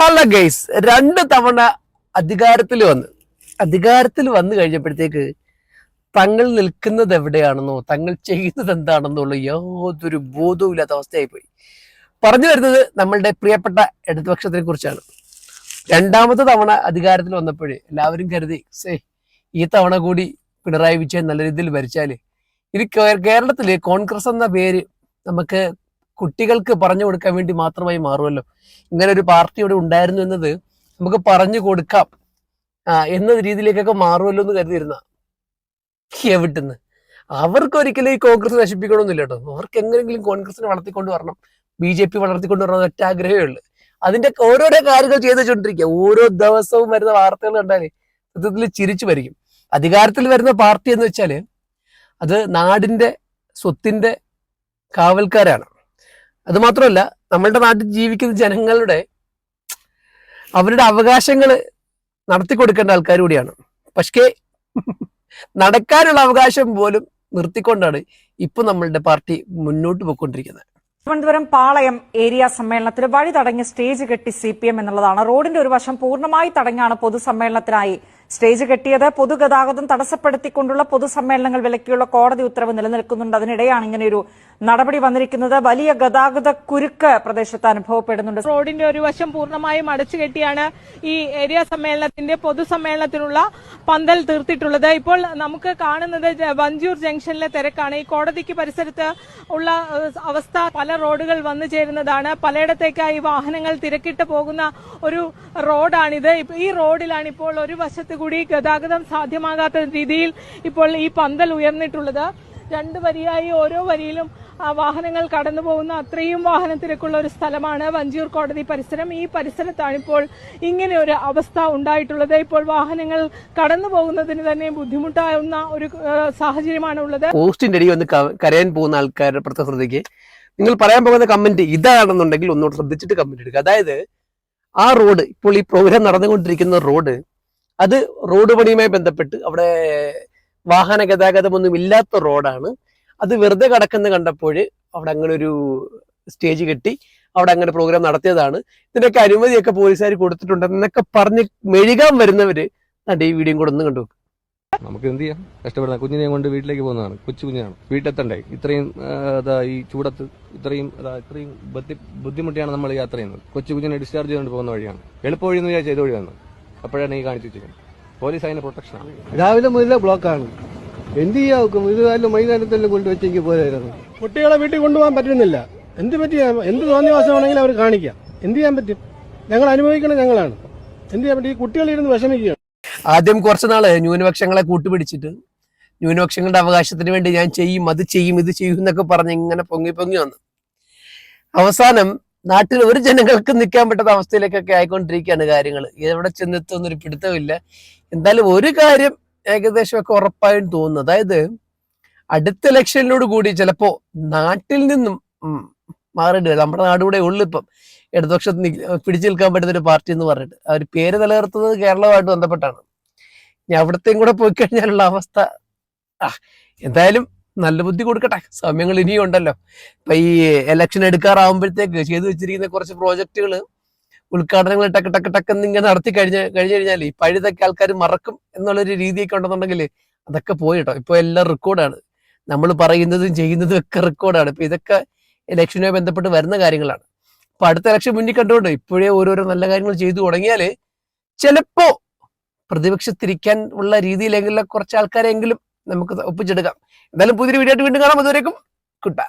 Hello guys, 2 തവണ അധികാരത്തിൽ വന്നു കഴിഞ്ഞപ്പോഴത്തേക്ക് തങ്ങൾ നിൽക്കുന്നത് എവിടെയാണെന്നോ തങ്ങൾ ചെയ്യുന്നത് എന്താണെന്നുള്ള യാതൊരു ബോധവും ഇല്ലാത്ത അവസ്ഥയായി പോയി. പറഞ്ഞു വരുന്നത് നമ്മളുടെ പ്രിയപ്പെട്ട ഇടതുപക്ഷത്തിനെ കുറിച്ചാണ്. 2ാമത്തെ തവണ അധികാരത്തിൽ വന്നപ്പോഴേ എല്ലാവരും കരുതി ഈ തവണ കൂടി പിണറായി വിജയൻ നല്ല രീതിയിൽ ഭരിച്ചാല് ഇനി കേരളത്തില് കോൺഗ്രസ് എന്ന പേര് നമുക്ക് കുട്ടികൾക്ക് പറഞ്ഞു കൊടുക്കാൻ വേണ്ടി മാത്രമായി മാറുമല്ലോ. ഇങ്ങനെ ഒരു പാർട്ടി ഇവിടെ ഉണ്ടായിരുന്നു എന്നത് നമുക്ക് പറഞ്ഞു കൊടുക്കാം എന്ന രീതിയിലേക്കൊക്കെ മാറുമല്ലോ എന്ന് കരുതിയിരുന്ന എവിടുന്ന് അവർക്ക് ഒരിക്കലും ഈ കോൺഗ്രസ് നശിപ്പിക്കണമെന്നില്ല കേട്ടോ. അവർക്ക് എങ്ങനെയെങ്കിലും കോൺഗ്രസിനെ വളർത്തിക്കൊണ്ട് വരണം, BJP വളർത്തിക്കൊണ്ട് വരണം ഒറ്റ ആഗ്രഹമേ ഉള്ളൂ. അതിന്റെ ഓരോരോ കാര്യങ്ങൾ ചെയ്ത് വെച്ചോണ്ടിരിക്കുക. ഓരോ ദിവസവും വരുന്ന വാർത്തകൾ കണ്ടാല് സത്യത്തിൽ ചിരിച്ചു വരിക്കും. അധികാരത്തിൽ വരുന്ന പാർട്ടി എന്ന് വെച്ചാല് അത് നാടിന്റെ സ്വത്തിന്റെ കാവൽക്കാരാണ്. അത് മാത്രമല്ല, നമ്മളുടെ നാട്ടിൽ ജീവിക്കുന്ന ജനങ്ങളുടെ അവരുടെ അവകാശങ്ങൾ നടത്തി കൊടുക്കേണ്ട ആൾക്കാർ കൂടിയാണ്. പക്ഷേ നടക്കാനുള്ള അവകാശം പോലും നിർത്തിക്കൊണ്ടാണ് ഇപ്പൊ നമ്മളുടെ പാർട്ടി മുന്നോട്ട് പോയിക്കൊണ്ടിരിക്കുന്നത്. തിരുവനന്തപുരം പാളയം ഏരിയ സമ്മേളനത്തിന് വഴി തടഞ്ഞ് സ്റ്റേജ് കെട്ടി CPM എന്നുള്ളതാണ്. റോഡിന്റെ ഒരു വശം പൂർണ്ണമായി തടഞ്ഞാണ് പൊതുസമ്മേളനത്തിനായി സ്റ്റേജ് കെട്ടിയത്. പൊതുഗതാഗതം തടസ്സപ്പെടുത്തിക്കൊണ്ടുള്ള പൊതുസമ്മേളനങ്ങൾ വിലക്കിയുള്ള കോടതി ഉത്തരവ് നിലനിൽക്കുന്നുണ്ട്. അതിനിടെയാണ് ഇങ്ങനെയൊരു നടപടി വന്നിരിക്കുന്നത്. വലിയ ഗതാഗത കുരുക്ക് പ്രദേശത്ത് അനുഭവപ്പെടുന്നുണ്ട്. റോഡിന്റെ ഒരു വശം പൂർണ്ണമായും അടച്ചുകെട്ടിയാണ് ഈ ഏരിയ സമ്മേളനത്തിന്റെ പൊതുസമ്മേളനത്തിനുള്ള പന്തൽ തീർത്തിട്ടുള്ളത്. ഇപ്പോൾ നമുക്ക് കാണുന്നത് വഞ്ചൂർ ജംഗ്ഷനിലെ തിരക്കാണ്. ഈ കോടതിക്ക് പരിസരത്ത് ഉള്ള അവസ്ഥ, പല റോഡുകൾ വന്നു ചേരുന്നതാണ്. പലയിടത്തേക്കായി വാഹനങ്ങൾ തിരക്കിട്ട് പോകുന്ന ഒരു റോഡാണിത്. ഈ റോഡിലാണ് ഇപ്പോൾ ഒരു വശത്ത് കൂടി ഗതാഗതം സാധ്യമാകാത്ത രീതിയിൽ ഇപ്പോൾ ഈ പന്തൽ ഉയർന്നിട്ടുള്ളത്. 2 വരിയായി ഓരോ വരിയിലും വാഹനങ്ങൾ കടന്നു പോകുന്ന അത്രയും വാഹന തിരക്കുള്ള ഒരു സ്ഥലമാണ് വഞ്ചൂർ കോടതി പരിസരം. ഈ പരിസരത്താണ് ഇപ്പോൾ ഇങ്ങനെ ഒരു അവസ്ഥ ഉണ്ടായിട്ടുള്ളത്. ഇപ്പോൾ വാഹനങ്ങൾ കടന്നു പോകുന്നതിന് തന്നെ ബുദ്ധിമുട്ടാവുന്ന ഒരു സാഹചര്യമാണ് ഉള്ളത്. പോസ്റ്റിന്റെ അടി വന്ന് കരയാൻ പോകുന്ന ആൾക്കാരുടെ പ്രത്യേക ശ്രദ്ധിക്ക്. നിങ്ങൾ പറയാൻ പോകുന്ന കമന്റ് ഇതാണെന്നുണ്ടെങ്കിൽ ഒന്നുകൂടെ ശ്രദ്ധിച്ചിട്ട് കമന്റ് എടുക്കുക. അതായത് ആ റോഡ്, ഇപ്പോൾ ഈ പ്രോഗ്രാം നടന്നുകൊണ്ടിരിക്കുന്ന റോഡ്, അത് റോഡ് പണിയുമായി ബന്ധപ്പെട്ട് അവിടെ വാഹന ഗതാഗതമൊന്നും ഇല്ലാത്ത റോഡാണ്. അത് വെറുതെ കിടക്കുന്ന കണ്ടപ്പോൾ അവിടെ അങ്ങനെ ഒരു സ്റ്റേജ് കെട്ടി അവിടെ അങ്ങനെ പ്രോഗ്രാം നടത്തിയതാണ്. ഇതിനൊക്കെ അനുമതിയൊക്കെ പോലീസുകാർ കൊടുത്തിട്ടുണ്ടെന്നൊക്കെ പറഞ്ഞ് മെഴുകാൻ വരുന്നവര് ഈ വീഡിയോ കൂടെ ഒന്ന് കണ്ടു. നമുക്ക് എന്ത് ചെയ്യാം? കഷ്ടപ്പെടുന്ന കുഞ്ഞിനെയും കൊണ്ട് വീട്ടിലേക്ക് പോകുന്നതാണ്. കൊച്ചു കുഞ്ഞാണ്, വീട്ടിലെത്തണ്ടേ? ഇത്രയും ഈ ചൂടത്ത് ഇത്രയും ബുദ്ധിമുട്ടിയാണ് നമ്മൾ യാത്ര ചെയ്യുന്നത്. കൊച്ചു കുഞ്ഞിനെ ഡിസ്ചാർജ് ചെയ്തുകൊണ്ട് പോകുന്ന വഴിയാണ്. എളുപ്പ വഴി എന്ന് വിചാരിച്ച ഏത് വഴി വന്നത് അപ്പോഴാണ് ഈ കാണിച്ചു വെച്ചിരിക്കുന്നത്. പോലീസ് അതിന് പ്രൊട്ടക്ഷനാണ്. രാവിലെ മുതലേ ബ്ലോക്കാണ്. എന്ത് ചെയ്യാക്കും? ഇത് കാലം മൈതാനത്തെല്ലാം കൊണ്ടുവച്ചെങ്കിൽ പോരായിരുന്നു. കുട്ടികളെ വീട്ടിൽ കൊണ്ടുപോകാൻ പറ്റുന്നില്ല. എന്ത് പറ്റിയ എന്ത് തോന്നിവാസമാണെങ്കിലും അവർ കാണിക്കാം. എന്ത് ചെയ്യാൻ പറ്റും? ഞങ്ങൾ അനുഭവിക്കണം, ഞങ്ങളാണ്. എന്ത് ചെയ്യാൻ പറ്റും? ഈ കുട്ടികളിരുന്ന് വിഷമിക്കുകയാണ്. ആദ്യം കുറച്ച് നാള് ന്യൂനപക്ഷങ്ങളെ കൂട്ടുപിടിച്ചിട്ട് ന്യൂനപക്ഷങ്ങളുടെ അവകാശത്തിന് വേണ്ടി ഞാൻ ചെയ്യും, അത് ചെയ്യും, ഇത് ചെയ്യും എന്നൊക്കെ പറഞ്ഞ് ഇങ്ങനെ പൊങ്ങി വന്നു. അവസാനം നാട്ടിൽ ഒരു ജനങ്ങൾക്ക് നിൽക്കാൻ പറ്റാത്ത അവസ്ഥയിലേക്കൊക്കെ ആയിക്കൊണ്ടിരിക്കുകയാണ് കാര്യങ്ങൾ. എവിടെ ചെന്നെത്തുന്നൊരു പിടുത്തമില്ല. എന്തായാലും ഒരു കാര്യം ഏകദേശമൊക്കെ ഉറപ്പായും തോന്നുന്നു. അതായത് അടുത്ത ഇലക്ഷനിലോട് കൂടി ചിലപ്പോ നാട്ടിൽ നിന്നും മാറിയിട്ട് നമ്മുടെ നാടുകൂടെ ഉള്ളു ഇപ്പം ഇടതുപക്ഷത്തിന് പിടിച്ചു നിൽക്കാൻ പറ്റുന്ന ഒരു പാർട്ടി എന്ന് പറഞ്ഞിട്ട് അവർ പേര് നിലനിർത്തുന്നത് കേരളവുമായിട്ട് ബന്ധപ്പെട്ടാണ്. ഇനി അവിടത്തെയും കൂടെ പോയി കഴിഞ്ഞാലുള്ള അവസ്ഥ എന്തായാലും നല്ല ബുദ്ധി കൊടുക്കട്ടെ. സമയങ്ങൾ ഇനിയും ഉണ്ടല്ലോ. ഇപ്പൊ ഈ ഇലക്ഷൻ എടുക്കാറാവുമ്പോഴത്തേക്ക് ചെയ്തു വെച്ചിരിക്കുന്ന കുറച്ച് പ്രോജക്റ്റുകൾ, ഉദ്ഘാടനങ്ങൾ ടക്ക് ഇങ്ങനെ നടത്തി കഴിഞ്ഞു കഴിഞ്ഞാൽ ഈ പഴുതൊക്കെ ആൾക്കാർ മറക്കും എന്നുള്ളൊരു രീതിയൊക്കെ ഉണ്ടെന്നുണ്ടെങ്കിൽ അതൊക്കെ പോയിട്ടോ. ഇപ്പൊ എല്ലാം റെക്കോർഡാണ്. നമ്മൾ പറയുന്നതും ചെയ്യുന്നതും ഒക്കെ റെക്കോർഡാണ്. ഇപ്പൊ ഇതൊക്കെ ഇലക്ഷനുമായി ബന്ധപ്പെട്ട് വരുന്ന കാര്യങ്ങളാണ്. അപ്പൊ അടുത്ത ഇലക്ഷൻ മുന്നിൽ കണ്ടുകൊണ്ട് ഇപ്പോഴേ ഓരോരോ നല്ല കാര്യങ്ങൾ ചെയ്തു തുടങ്ങിയാല് ചിലപ്പോ പ്രതിപക്ഷത്തിരിക്കാൻ ഉള്ള രീതിയിലെങ്കിലും കുറച്ച് ആൾക്കാരെങ്കിലും നമുക്ക് ഒപ്പിച്ചെടുക്കാം. എന്തായാലും പുതിയൊരു വീഡിയോ ആയിട്ട് വീണ്ടും കാണാം. അതുവരേക്കും ഗുഡ് ബൈ.